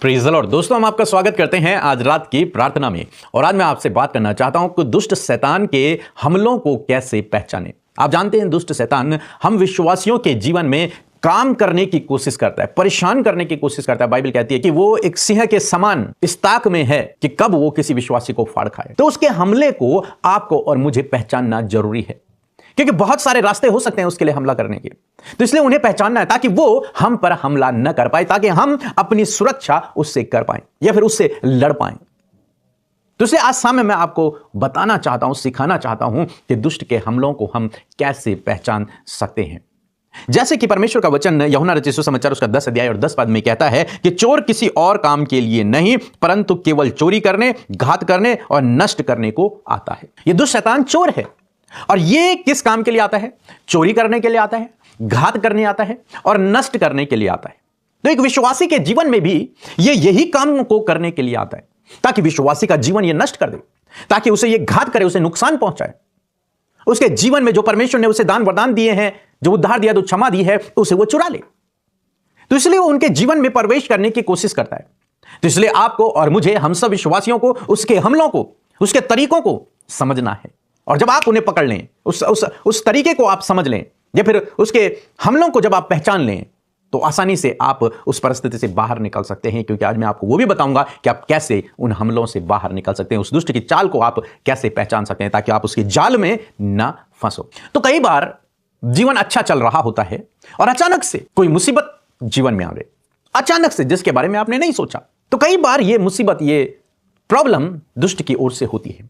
Praise the Lord. दोस्तों, हम आपका स्वागत करते हैं आज रात की प्रार्थना में। और आज मैं आपसे बात करना चाहता हूं कि दुष्ट शैतान के हमलों को कैसे पहचानें। आप जानते हैं, दुष्ट शैतान हम विश्वासियों के जीवन में काम करने की कोशिश करता है, परेशान करने की कोशिश करता है। बाइबल कहती है कि वो एक सिंह के समान इस ताक में है कि कब वो किसी विश्वासी को फाड़ खाए। तो उसके हमले को आपको और मुझे पहचानना जरूरी है, क्योंकि बहुत सारे रास्ते हो सकते हैं उसके लिए हमला करने के। तो इसलिए उन्हें पहचानना है ताकि वो हम पर हमला न कर पाए, ताकि हम अपनी सुरक्षा उससे कर पाएं या फिर उससे लड़ पाएं। तो इसलिए आज सामने मैं आपको बताना चाहता हूं, सिखाना चाहता हूं कि दुष्ट के हमलों को हम कैसे पहचान सकते हैं। जैसे कि परमेश्वर का वचन यूहन्ना रचित सुसमाचार उसका 10 अध्याय और 10 पद में कहता है कि चोर किसी और काम के लिए नहीं, परंतु केवल चोरी करने, घात करने और नष्ट करने को आता है। यह दुष्ट शैतान चोर है। और ये किस काम के लिए आता है? चोरी करने के लिए आता है, घात करने आता है और नष्ट करने के लिए आता है। तो एक विश्वासी के जीवन में भी ये यही काम को करने के लिए आता है, ताकि विश्वासी का जीवन ये नष्ट कर दे, ताकि उसे ये घात करे, उसे नुकसान पहुंचाए। उसके जीवन में जो परमेश्वर ने उसे दान वरदान दिए हैं, जो उद्धार दिया, जो क्षमा दी है, उसे वो चुरा ले। तो इसलिए वो उनके जीवन में प्रवेश करने की कोशिश करता है। तो इसलिए आपको और मुझे, हम सब विश्वासियों को उसके हमलों को, उसके तरीकों को समझना है। और जब आप उन्हें पकड़ लें, उस तरीके को आप समझ लें या फिर उसके हमलों को जब आप पहचान लें, तो आसानी से आप उस परिस्थिति से बाहर निकल सकते हैं। क्योंकि आज मैं आपको वो भी बताऊंगा कि आप कैसे उन हमलों से बाहर निकल सकते हैं, उस दुष्ट की चाल को आप कैसे पहचान सकते हैं, ताकि आप उसकी जाल में ना फंसो। तो कई बार जीवन अच्छा चल रहा होता है और अचानक से कोई मुसीबत जीवन में आ गई, अचानक से, जिसके बारे में आपने नहीं सोचा। तो कई बार ये मुसीबत, ये प्रॉब्लम दुष्ट की ओर से होती है।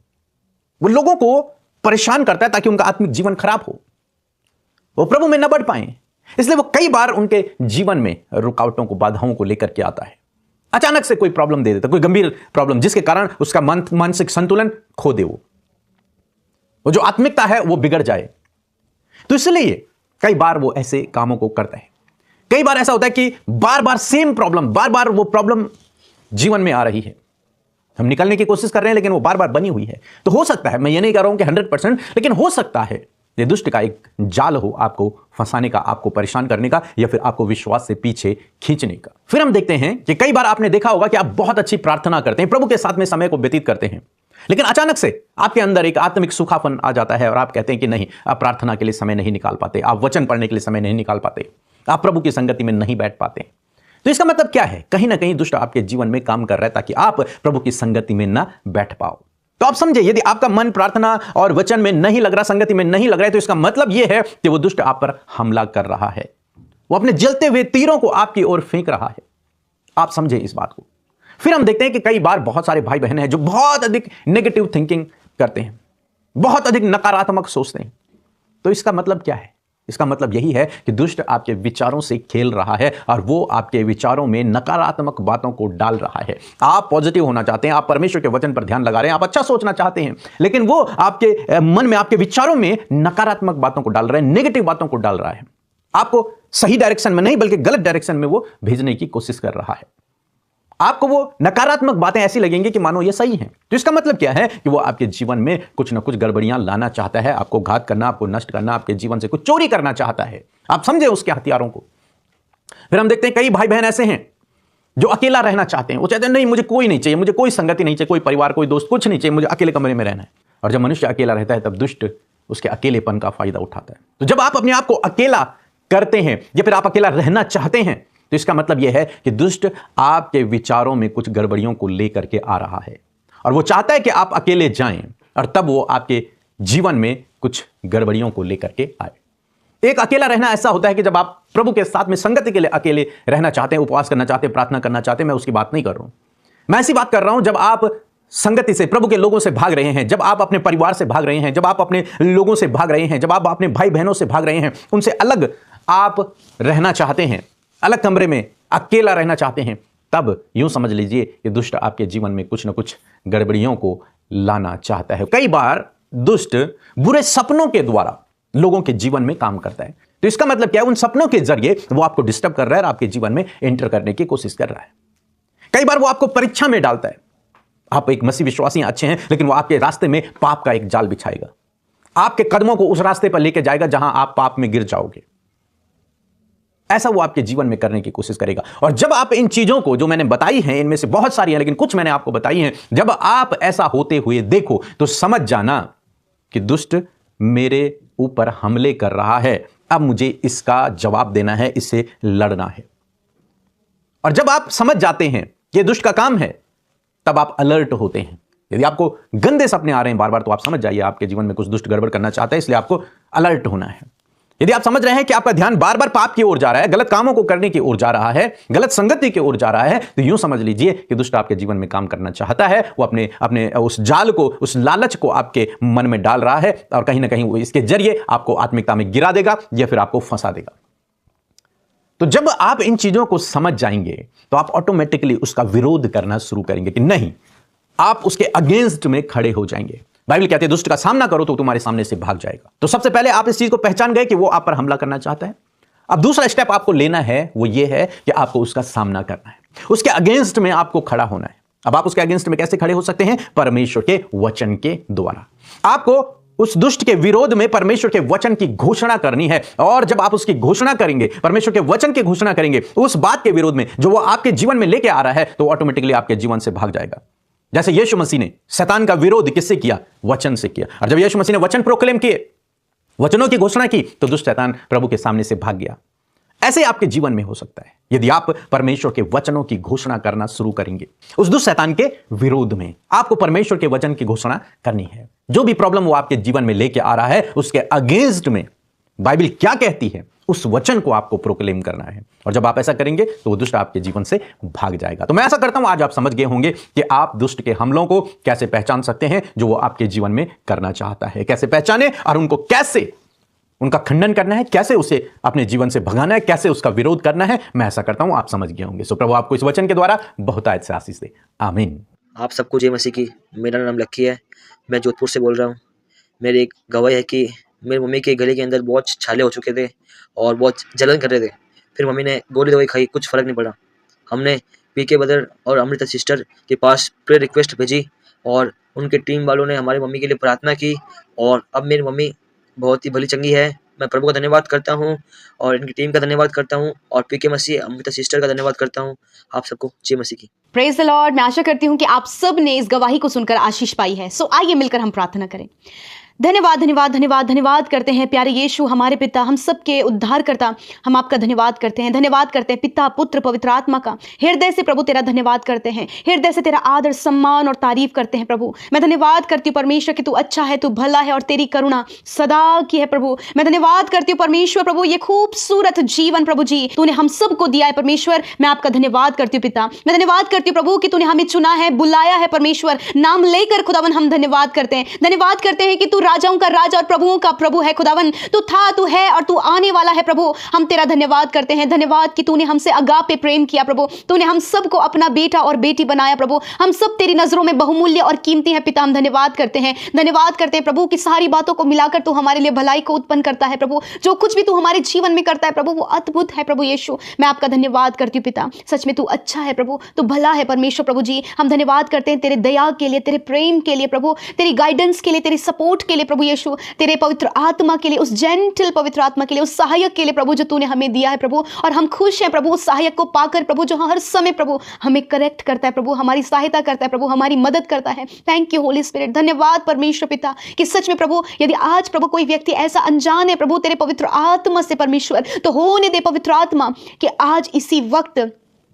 वो लोगों को परेशान करता है ताकि उनका आत्मिक जीवन खराब हो, वो प्रभु में न बढ़ पाए। इसलिए वो कई बार उनके जीवन में रुकावटों को, बाधाओं को लेकर के आता है। अचानक से कोई प्रॉब्लम दे देता, कोई गंभीर प्रॉब्लम, जिसके कारण उसका मानसिक संतुलन खो दे, वो जो आत्मिकता है वो बिगड़ जाए। तो इसलिए कई बार वो ऐसे कामों को करता है। कई बार ऐसा होता है कि बार बार सेम प्रॉब्लम, बार बार वो प्रॉब्लम जीवन में आ रही है। हम निकलने की कोशिश कर रहे हैं, लेकिन वो बार बार बनी हुई है। तो हो सकता है, मैं ये नहीं कह रहा हूं कि 100%, लेकिन हो सकता है ये दुष्ट का एक जाल हो, आपको फंसाने का, आपको परेशान करने का, या फिर आपको विश्वास से पीछे खींचने का। फिर हम देखते हैं कि कई बार आपने देखा होगा कि आप बहुत अच्छी प्रार्थना करते हैं, प्रभु के साथ में समय को व्यतीत करते हैं, लेकिन अचानक से आपके अंदर एक आत्मिक सूखापन आ जाता है और आप कहते हैं कि नहीं, आप प्रार्थना के लिए समय नहीं निकाल पाते, आप वचन पढ़ने के लिए समय नहीं निकाल पाते, आप प्रभु की संगति में नहीं बैठ पाते। तो इसका मतलब क्या है? कहीं ना कहीं दुष्ट आपके जीवन में काम कर रहा है ताकि आप प्रभु की संगति में ना बैठ पाओ। तो आप समझे, यदि आपका मन प्रार्थना और वचन में नहीं लग रहा, संगति में नहीं लग रहा है, तो इसका मतलब यह है कि वो दुष्ट आप पर हमला कर रहा है। वो अपने जलते हुए तीरों को आपकी ओर फेंक रहा है। आप समझे इस बात को। फिर हम देखते हैं कि कई बार बहुत सारे भाई बहन हैं जो बहुत अधिक नेगेटिव थिंकिंग करते हैं, बहुत अधिक नकारात्मक सोचते हैं। तो इसका मतलब क्या है? इसका मतलब यही है कि दुष्ट आपके विचारों से खेल रहा है और वो आपके विचारों में नकारात्मक बातों को डाल रहा है। आप पॉजिटिव होना चाहते हैं, आप परमेश्वर के वचन पर ध्यान लगा रहे हैं, आप अच्छा सोचना चाहते हैं, लेकिन वो आपके मन में, आपके विचारों में नकारात्मक बातों को डाल रहा है, नेगेटिव बातों को डाल रहा है। आपको सही डायरेक्शन में नहीं, बल्कि गलत डायरेक्शन में वो भेजने की कोशिश कर रहा है। आपको वो नकारात्मक बातें ऐसी लगेंगी कि मानो ये सही हैं। तो इसका मतलब क्या है कि वो आपके जीवन में कुछ ना कुछ गड़बड़ियां लाना चाहता है, आपको घात करना, आपको नष्ट करना, आपके जीवन से कुछ चोरी करना चाहता है। आप समझे उसके हथियारों को। फिर हम देखते हैं कई भाई बहन ऐसे हैं जो अकेला रहना चाहते हैं। वो चाहते हैं नहीं, मुझे कोई नहीं चाहिए, मुझे कोई संगति नहीं चाहिए, कोई परिवार, कोई दोस्त, कुछ नहीं चाहिए, मुझे अकेले कमरे में रहना है। और जब मनुष्य अकेला रहता है, तब दुष्ट उसके अकेलेपन का फायदा उठाता है। तो जब आप अपने आप को अकेला करते हैं या फिर आप अकेला रहना चाहते हैं, तो इसका मतलब यह है कि दुष्ट आपके विचारों में कुछ गड़बड़ियों को लेकर के आ रहा है और वो चाहता है कि आप अकेले जाएं, और तब वो आपके जीवन में कुछ गड़बड़ियों को लेकर के आए। एक अकेला रहना ऐसा होता है कि जब आप प्रभु के साथ में संगति के लिए अकेले रहना चाहते हैं, उपवास करना चाहते हैं, प्रार्थना करना चाहते हैं, मैं उसकी बात नहीं कर रहा हूं। मैं ऐसी बात कर रहा हूं जब आप संगति से, प्रभु के लोगों से भाग रहे हैं, जब आप अपने परिवार से भाग रहे हैं, जब आप अपने लोगों से भाग रहे हैं, जब आप अपने भाई बहनों से भाग रहे हैं, उनसे अलग आप रहना चाहते हैं, अलग कमरे में अकेला रहना चाहते हैं, तब यूं समझ लीजिए कि दुष्ट आपके जीवन में कुछ ना कुछ गड़बड़ियों को लाना चाहता है। कई बार दुष्ट बुरे सपनों के द्वारा लोगों के जीवन में काम करता है। तो इसका मतलब क्या है? उन सपनों के जरिए वो आपको डिस्टर्ब कर रहा है और आपके जीवन में एंटर करने की कोशिश कर रहा है। कई बार वो आपको परीक्षा में डालता है। आप एक मसीह विश्वासी अच्छे हैं, लेकिन वो आपके रास्ते में पाप का एक जाल बिछाएगा, आपके कदमों को उस रास्ते पर लेकर जाएगा जहां आप पाप में गिर जाओगे। ऐसा वो आपके जीवन में करने की कोशिश करेगा। और जब आप इन चीजों को जो मैंने बताई हैं, इनमें से बहुत सारी हैं लेकिन कुछ मैंने आपको बताई हैं, जब आप ऐसा होते हुए देखो तो समझ जाना कि दुष्ट मेरे ऊपर हमले कर रहा है, अब मुझे इसका जवाब देना है, इससे लड़ना है। और जब आप समझ जाते हैं कि दुष्ट का काम है, तब आप अलर्ट होते हैं। यदि आपको गंदे सपने आ रहे हैं बार बार, तो आप समझ जाइए आपके जीवन में कुछ दुष्ट गड़बड़ करना चाहता है, इसलिए आपको अलर्ट होना है। यदि आप समझ रहे हैं कि आपका ध्यान बार बार पाप की ओर जा रहा है, गलत कामों को करने की ओर जा रहा है, गलत संगति की ओर जा रहा है, तो यूं समझ लीजिए कि दुष्ट आपके जीवन में काम करना चाहता है। वो अपने उस जाल को, उस लालच को आपके मन में डाल रहा है और कहीं ना कहीं वो इसके जरिए आपको आत्मिकता में गिरा देगा या फिर आपको फंसा देगा। तो जब आप इन चीजों को समझ जाएंगे तो आप ऑटोमेटिकली उसका विरोध करना शुरू करेंगे कि नहीं, आप उसके अगेंस्ट में खड़े हो जाएंगे। बाइबल कहती है दुष्ट का सामना करो तो तुम्हारे सामने से भाग जाएगा। तो सबसे पहले आप इस चीज को पहचान गए कि वो आप पर हमला करना चाहता है। अब दूसरा स्टेप आपको लेना है, वो ये है कि आपको उसका सामना करना है, उसके अगेंस्ट में आपको खड़ा होना है। अब आप उसके अगेंस्ट में कैसे खड़े हो सकते हैं? परमेश्वर के वचन के द्वारा। आपको उस दुष्ट के विरोध में परमेश्वर के वचन की घोषणा करनी है। और जब आप उसकी घोषणा करेंगे, परमेश्वर के वचन की घोषणा करेंगे उस बात के विरोध में जो वो आपके जीवन में लेके आ रहा है, तो ऑटोमेटिकली आपके जीवन से भाग जाएगा। जैसे यीशु मसीह ने शैतान का विरोध किससे किया? वचन से किया। और जब यीशु मसीह ने वचन प्रोक्लेम किए, वचनों की घोषणा की, तो दुष्ट शैतान प्रभु के सामने से भाग गया। ऐसे आपके जीवन में हो सकता है यदि आप परमेश्वर के वचनों की घोषणा करना शुरू करेंगे। उस दुष्ट शैतान के विरोध में आपको परमेश्वर के वचन की घोषणा करनी है। जो भी प्रॉब्लम वो आपके जीवन में लेके आ रहा है, उसके अगेंस्ट में बाइबल क्या कहती है, उस वचन को आपको प्रोक्लेम करना है। और जब आप ऐसा करेंगे तो वो दुष्ट आपके जीवन से भाग जाएगा। तो मैं ऐसा करता हूं, आज आप समझ गए होंगे कि आप दुष्ट के हमलों को कैसे पहचान सकते हैं जो वो आपके जीवन में करना चाहता है। कैसे पहचाने और उनको कैसे उनका खंडन करना है, कैसे उसे अपने जीवन से भगाना है, कैसे उसका विरोध करना है, मैं ऐसा करता हूं, आप समझ गए होंगे। सो प्रभु आपको इस वचन के द्वारा बहुतायत से आशीष दे। आमीन। आप सबको जय मसीह की। मेरा नाम लक्की है, मैं जोधपुर से बोल रहा हूँ। मेरी एक गवाही है कि मेरी मम्मी के गले के अंदर बहुत छाले हो चुके थे और बहुत जलन कर रहे थे। फिर मम्मी ने गोली दवाई खाई, कुछ फ़र्क नहीं पड़ा। हमने पीके ब्रदर और अमृता सिस्टर के पास प्रेयर रिक्वेस्ट भेजी और उनके टीम वालों ने हमारी मम्मी के लिए प्रार्थना की और अब मेरी मम्मी बहुत ही भली चंगी है। मैं प्रभु का धन्यवाद करता हूँ और इनकी टीम का धन्यवाद करता हूँ और पीके मसीह अमृता सिस्टर का धन्यवाद करता हूँ। आप सबको जय मसीह की। Praise the Lord. मैं आशा करती हूँ कि आप सब ने इस गवाही को सुनकर आशीष पाई है। सो आइए मिलकर हम प्रार्थना करें। धन्यवाद धन्यवाद धन्यवाद धन्यवाद करते हैं प्यारे यीशु, हमारे पिता, हम सबके उद्धार करता, हम आपका धन्यवाद करते हैं। धन्यवाद करते हैं पिता, पुत्र, पवित्र आत्मा का हृदय से प्रभु तेरा धन्यवाद करते हैं। हृदय से तेरा आदर, सम्मान और तारीफ करते हैं प्रभु। मैं धन्यवाद करती हूँ परमेश्वर कि तू अच्छा है, तू भला है और तेरी करुणा सदा की है प्रभु। मैं धन्यवाद करती हूँ परमेश्वर प्रभु, ये खूबसूरत जीवन प्रभु जी तूने हम सबको दिया है परमेश्वर। मैं आपका धन्यवाद करती हूँ पिता। मैं धन्यवाद करती हूँ प्रभु कि तूने हमें चुना है, बुलाया है परमेश्वर, नाम लेकर खुदावन हम धन्यवाद करते हैं। धन्यवाद करते हैं कि तू राजाओं का राजा और प्रभुओं का प्रभु है खुदावन। तू था, तू है और तू आने वाला है प्रभु। हम तेरा धन्यवाद करते हैं। धन्यवाद कि तूने हमसे अगापे प्रेम किया प्रभु। तूने हम सबको अपना बेटा और बेटी बनाया प्रभु। हम सब तेरी नजरों में बहुमूल्य और कीमती है पिता। हम धन्यवाद करते हैं। धन्यवाद करते हैं प्रभु कि सारी बातों को मिलाकर तू हमारे लिए भलाई को उत्पन्न करता है प्रभु। जो कुछ भी तू हमारे जीवन में करता है प्रभु, वो अद्भुत है प्रभु यीशु। मैं आपका धन्यवाद करती हूँ पिता। सच में तू अच्छा है प्रभु, तू भला है परमेश्वर प्रभु जी। हम धन्यवाद करते हैं तेरे दया के लिए, तेरे प्रेम के लिए प्रभु, तेरी गाइडेंस के लिए, तेरी सपोर्ट के लिए प्रभु यीशु, तेरे पवित्र आत्मा के लिए, उस जेंटल पवित्र आत्मा के लिए, उस सहायक के लिए प्रभु जो तूने हमें दिया है प्रभु। और हम खुश हैं प्रभु उस सहायक को पाकर प्रभु, जो हर समय प्रभु हमें करेक्ट करता है प्रभु, हमारी सहायता करता है प्रभु, हमारी मदद करता है। Thank you Holi spirit. धन्यवाद परमेश्वर पिता कि सच में प्रभु यदि आज प्रभु कोई व्यक्ति ऐसा अनजान है प्रभु तेरे पवित्र आत्मा से परमेश्वर, तो होने दे पवित्र आत्मा कि आज इसी वक्त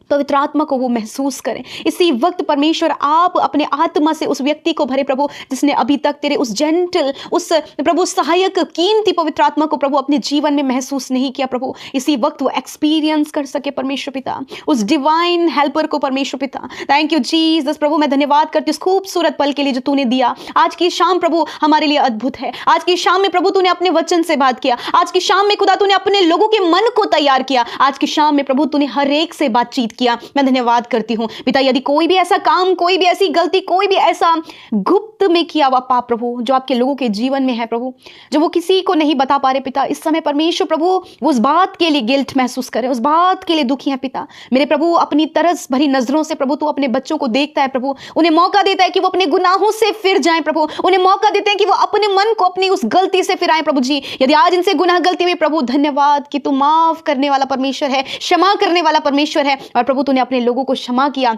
पवित्र आत्मा को वो महसूस करें। इसी वक्त परमेश्वर आप अपने आत्मा से उस व्यक्ति को भरे प्रभु, जिसने अभी तक तेरे उस जेंटल, उस प्रभु सहायक, कीमती पवित्र आत्मा को प्रभु अपने जीवन में महसूस नहीं किया प्रभु। इसी वक्त वो एक्सपीरियंस कर सके परमेश्वर पिता, उस डिवाइन हेल्पर को परमेश्वर पिता। थैंक यू जीसस प्रभु। मैं धन्यवाद करती हूँ उस खूबसूरत पल के लिए जो तूने दिया। आज की शाम प्रभु हमारे लिए अद्भुत है। आज की शाम में प्रभु तूने अपने वचन से बात किया। आज की शाम में खुदा तूने अपने लोगों के मन को तैयार किया। आज की शाम में प्रभु तूने हर एक से बातचीत किया। मैं धन्यवाद करती हूँ पिता, यदि कोई भी ऐसा काम, कोई भी ऐसी गलती, कोई भी ऐसा गुप्त में किया हुआ पाप प्रभु जो आपके लोगों के जीवन में है प्रभु, जो वो किसी को नहीं बता पा रहे पिता, इस समय परमेश्वर प्रभु वो उस बात के लिए गिल्ट महसूस करे, उस बात के लिए दुखी है पिता। मेरे प्रभु अपनी तरस भरी नजरों से प्रभु तू अपने बच्चों को देखता है प्रभु, उन्हें मौका देता है कि वो अपने गुनाहों से फिर जाएं प्रभु, उन्हें मौका देते हैं कि वो अपने मन को अपनी उस गलती से फिराएं प्रभु जी। यदि आज इनसे गुनाह गलती में प्रभु, धन्यवाद कि तू माफ करने वाला परमेश्वर है, क्षमा करने वाला परमेश्वर है, और प्रभु तूने अपने लोगों को क्षमा किया।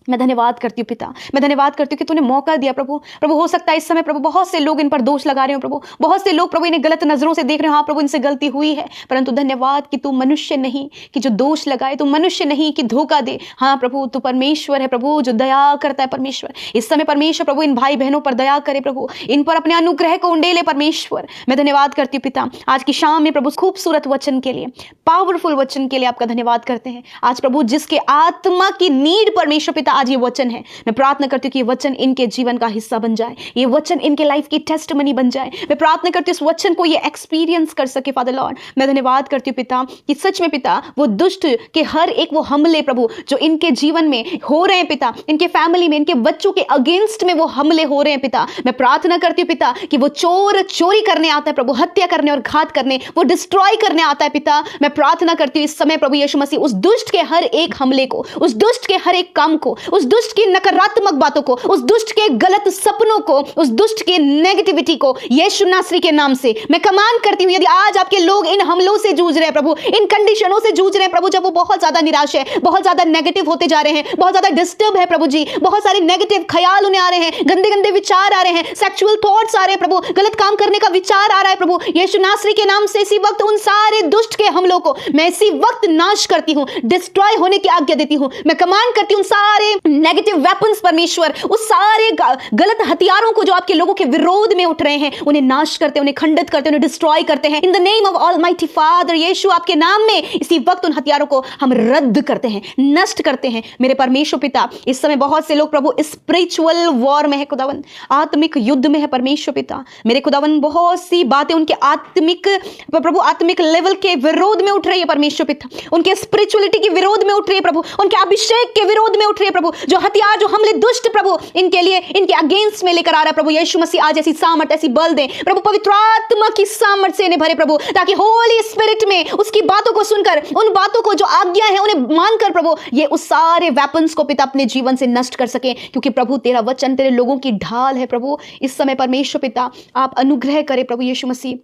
मैं धन्यवाद करती हूँ पिता, मैं धन्यवाद करती हूँ कि तूने मौका दिया प्रभु। प्रभु हो सकता है इस समय प्रभु बहुत से लोग इन पर दोष लगा रहे हो प्रभु, बहुत से लोग प्रभु इन्हें गलत नजरों से देख रहे हो, हाँ प्रभु इनसे गलती हुई है, परंतु धन्यवाद कि तू मनुष्य नहीं कि जो दोष लगाए, तू मनुष्य नहीं कि धोखा दे। हाँ प्रभु तू परमेश्वर है प्रभु जो दया करता है परमेश्वर। इस समय परमेश्वर प्रभु इन भाई बहनों पर दया करे प्रभु, इन पर अपने अनुग्रह को उंडेले परमेश्वर। मैं धन्यवाद करती हूँ पिता आज की शाम में प्रभु खूबसूरत वचन के लिए, पावरफुल वचन के लिए आपका धन्यवाद करते हैं। आज प्रभु जिसके आत्मा की नीड परमेश्वर पिता आज ये वचन है, मैं प्रार्थना करती हूँ कि ये वचन इनके जीवन का हिस्सा बन जाए, ये वचन इनके लाइफ की टेस्टमनी बन जाए। मैं प्रार्थना करती हूँ इस वचन को ये एक्सपीरियंस कर सके फादर लॉर्ड। मैं धन्यवाद करती हूँ पिता कि सच में पिता वो दुष्ट के हर एक वो हमले प्रभु जो इनके जीवन में हो रहे हैं पिता, इनके फैमिली में, इनके बच्चों के अगेंस्ट में वो हमले हो रहे हैं पिता, मैं प्रार्थना करती हूँ पिता कि वो चोर चोरी करने आता है प्रभु, हत्या करने और घात करने, वो डिस्ट्रॉय करने आता है पिता। मैं प्रार्थना करती हूँ इस समय प्रभु यीशु मसीह उस दुष्ट के हर एक हमले को, उस दुष्ट के हर एक काम को, उस दुष्ट की नकारात्मक बातों को, उस दुष्ट के गलत सपनों को, उस दुष्ट के नेगेटिविटी को यीशु नासरी के नाम से मैं कमांड करती हूँ। यदि आज आपके लोग इन हमलों से जूझ रहे हैं प्रभु, इन कंडीशनों से जूझ रहे हैं प्रभु, जब वो बहुत ज्यादा निराश है, बहुत ज्यादा नेगेटिव होते जा रहे हैं, बहुत ज्यादा डिस्टर्ब है प्रभु जी, बहुत सारे नेगेटिव ख्याल उन्हें आ रहे हैं, गंदे गंदे विचार आ रहे हैं, सेक्सुअल थॉट्स आ रहे हैं प्रभु, गलत काम करने का विचार आ रहा है प्रभु, यीशु नासरी के नाम से इसी वक्त उन सारे दुष्ट के हमलों को मैं इसी वक्त नाश करती हूँ, डिस्ट्रॉय होने की आज्ञा देती हूँ। मैं कमांड करती हूँ सारे नेगेटिव वेपन्स परमेश्वर, उस सारे गलत हथियारों को जो आपके लोगों के विरोध में उठ रहे हैं, उन्हें नाश करते, उन्हें खंडित करते, उन्हें डिस्ट्रॉय करते हैं। In the name of almighty father Yeshu आपके नाम में इसी वक्त उन हथियारों को हम रद्द करते हैं, नष्ट करते हैं। मेरे परमेश्वर पिता इस समय बहुत से लोग प्रभु स्पिरिचुअल वॉर में है खुदावन, आत्मिक युद्ध में है परमेश्वर पिता। मेरे खुदावन बहुत सी बातें उनके आत्मिक प्रभु आत्मिक लेवल के विरोध में उठ रही है परमेश्वर पिता, उनके स्पिरिचुअलिटी के विरोध में उठ रही है प्रभु, उनके अभिषेक के विरोध में उठ रही है प्रभु, जो हथियार जो हमले दुष्ट प्रभु इनके लिए इनके अगेंस्ट में लेकर आ रहा है प्रभु यीशु मसीह आज ऐसी सामर्थ ऐसी बल दे प्रभु, पवित्र आत्मा की सामर्थ से इन्हें भरे प्रभु, ताकि होली स्पिरिट में उसकी बातों को सुनकर, उन बातों को जो आज्ञा है उन्हें मानकर प्रभु ये उस सारे वेपन्स को पिता अपने जीवन से नष्ट कर सके, क्योंकि प्रभु तेरा वचन तेरे लोगों की ढाल है प्रभु। इस समय परमेश्वर पिता आप अनुग्रह करें प्रभु यीशु मसीह,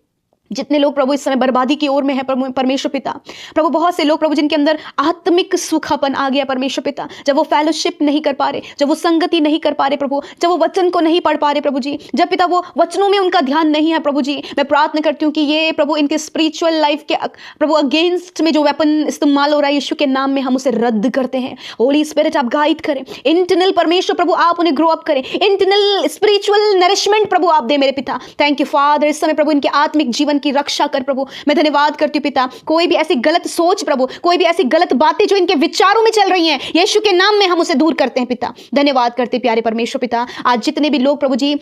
जितने लोग प्रभु इस समय बर्बादी की ओर में है परमेश्वर पिता, प्रभु बहुत से लोग प्रभु जिनके अंदर आत्मिक सुखापन आ गया परमेश्वर पिता, जब वो फेलोशिप नहीं कर पा रहे, जब वो संगति नहीं कर पा रहे प्रभु, जब वो वचन को नहीं पढ़ पा रहे प्रभु जी, जब पिता वो वचनों में उनका ध्यान नहीं है प्रभु जी, मैं प्रार्थना करती हूँ कि ये प्रभु इनके स्पिरिचुअल लाइफ के प्रभु अगेंस्ट में जो वेपन इस्तेमाल हो रहा है यीशु के नाम में हम उसे रद्द करते हैं। होली स्पिरिट आप गाइड करें, इंटरनल परमेश्वर प्रभु आप उन्हें ग्रो अप करें, इंटरनल स्पिरिचुअल नरिशमेंट प्रभु आप दे मेरे पिता। थैंक यू फादर, इस समय प्रभु इनके आत्मिक जीवन की रक्षा कर प्रभु। मैं धन्यवाद करती हूँ पिता, कोई भी ऐसी गलत सोच प्रभु, कोई भी ऐसी गलत बातें जो इनके विचारों में चल रही हैं यीशु के नाम में हम उसे दूर करते हैं पिता। धन्यवाद करते प्यारे परमेश्वर पिता, आज जितने भी लोग प्रभु जी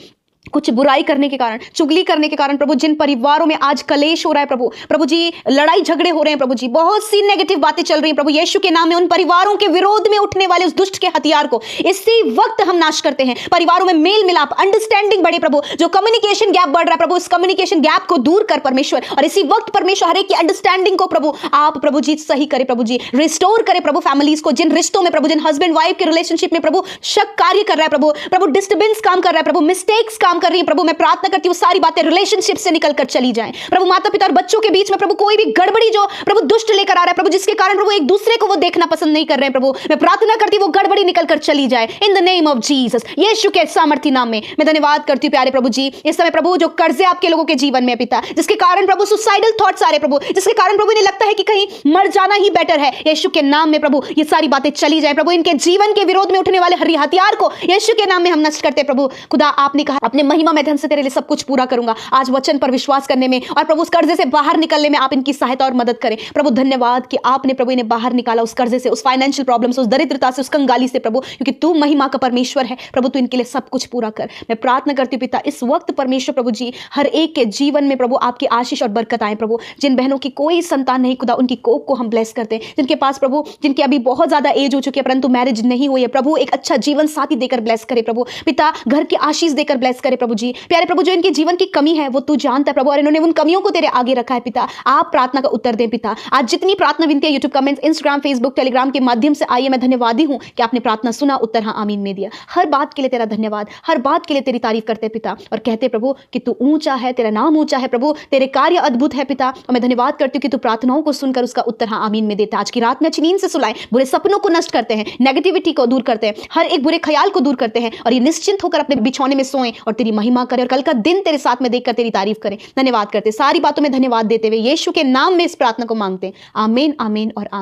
कुछ बुराई करने के कारण, चुगली करने के कारण प्रभु जिन परिवारों में आज कलेश हो रहा है प्रभु, प्रभु जी लड़ाई झगड़े हो रहे हैं प्रभु जी, बहुत सी नेगेटिव बातें चल रही हैं प्रभु यीशु के नाम में, उन परिवारों के विरोध में उठने वाले उस दुष्ट के हथियार को इसी वक्त हम नाश करते हैं। परिवारों में मेल मिलाप, अंडरस्टैंडिंग बढ़े प्रभु, जो कम्युनिकेशन गैप बढ़ रहा है प्रभु उस कम्युनिकेशन गैप को दूर कर परमेश्वर, और इसी वक्त परमेश्वर हर एक की अंडरस्टैंडिंग को प्रभु आप प्रभु जी सही करे प्रभु जी, रिस्टोर करे प्रभु फैमिलीज को, जिन रिश्तों में प्रभु, जिन हस्बैंड वाइफ के रिलेशनशिप में प्रभु शक कार्य कर रहा है प्रभु, प्रभु डिस्टर्बेंस काम कर रहा है प्रभु, मिस्टेक्स काम कर रही है प्रभु, मैं प्रार्थना करती हूँ सारी बातें रिलेशनशिप से निकलकर चली जाएं प्रभु। माता पिता और बच्चों के बीच में प्रभु कोई भी गड़बड़ी जो प्रभु दुष्ट लेकर आ रहा है प्रभु, जिसके कारण प्रभु एक दूसरे को वो देखना पसंद नहीं कर रहे हैं प्रभु, मैं प्रार्थना करती हूँ वो गड़बड़ी निकलकर चली जाए in the name of Jesus, Yeshu के सामर्थी नाम में मैं धन्यवाद करती हूँ प्यारे प्रभु जी। इस समय प्रभु जो कर्जे आपके लोगों के जीवन में पिता, जिसके कारण प्रभु सुसाइडल थॉट्स आ रहे प्रभु, जिसके कारण प्रभु इन्हें लगता है कि कहीं मर जाना ही बेटर है, यीशु के नाम में प्रभु ये सारी बातें चली जाए प्रभु, इनके जीवन के विरोध में उठने वाले हर हथियार को यीशु के नाम में हम नष्ट करते प्रभु। खुदा आपने कहा अपने अपने महिमा में धन से तेरे लिए सब कुछ पूरा करूंगा। आज वचन पर विश्वास करने में और प्रभु उस कर्जे से बाहर निकलने में आप इनकी सहायता और मदद करें। प्रभु धन्यवाद कि आपने प्रभु इन्हें बाहर निकाला उस कर्जे से, उस फाइनेंशियल प्रॉब्लम से, उस दरिद्रता से, उस कंगाली से प्रभु, क्योंकि तू महिमा का परमेश्वर है प्रभु। तू इनके लिए सब कुछ पूरा कर। मैं प्रार्थना करती हूँ पिता, इस वक्त परमेश्वर प्रभु जी हर एक के जीवन में प्रभु आपकी आशीष और बरकत आए प्रभु। जिन बहनों की कोई संतान नहीं खुदा, उनकी कोख को हम ब्लेस करते हैं। जिनके पास प्रभु, जिनकी अभी बहुत ज्यादा एज हो चुकी है परंतु मैरिज नहीं हुई है प्रभु, एक अच्छा जीवन साथी देकर ब्लेस करे प्रभु। पिता घर की आशीष देकर ब्लेस करे प्रभु जी। प्यारे प्रभु, जो इनके जीवन की कमी है वो तू जानता है प्रभु, और इन्होंने उन कमियों को तेरे आगे रखा है पिता। आप प्रार्थना का उत्तर दें पिता। आज जितनी प्रार्थना विनती YouTube comments, Instagram, Facebook, Telegram के माध्यम से आई है, मैं धन्यवादी हूं कि आपने प्रार्थना सुना, उत्तर हाँ आमीन में दिया। हर बात के लिए तेरा धन्यवाद, हर बात के लिए तेरी तारीफ करते पिता, और कहते प्रभु कि तू ऊंचा है, तेरा नाम ऊंचा है प्रभु, तेरे कार्य अद्भुत है पिता। और मैं धन्यवाद करती हूँ कि तू प्रार्थनाओं को सुनकर उसका उत्तर हाँ आमीन में देता। आज की रात में अच्छी नींद से सुलाए, बुरे सपनों को नष्ट करते हैं, नेगेटिविटी को दूर करते हैं, हर एक बुरे ख्याल को दूर करते हैं, और ये निश्चिंत होकर अपने बिछौने में सोएं और तेरी महिमा करें, और कल का दिन तेरे साथ में देखकर तेरी तारीफ करें। धन्यवाद करते, सारी बातों में धन्यवाद देते हुए यीशु के नाम में इस प्रार्थना को मांगते हैं। आमीन, आमीन और आमीन।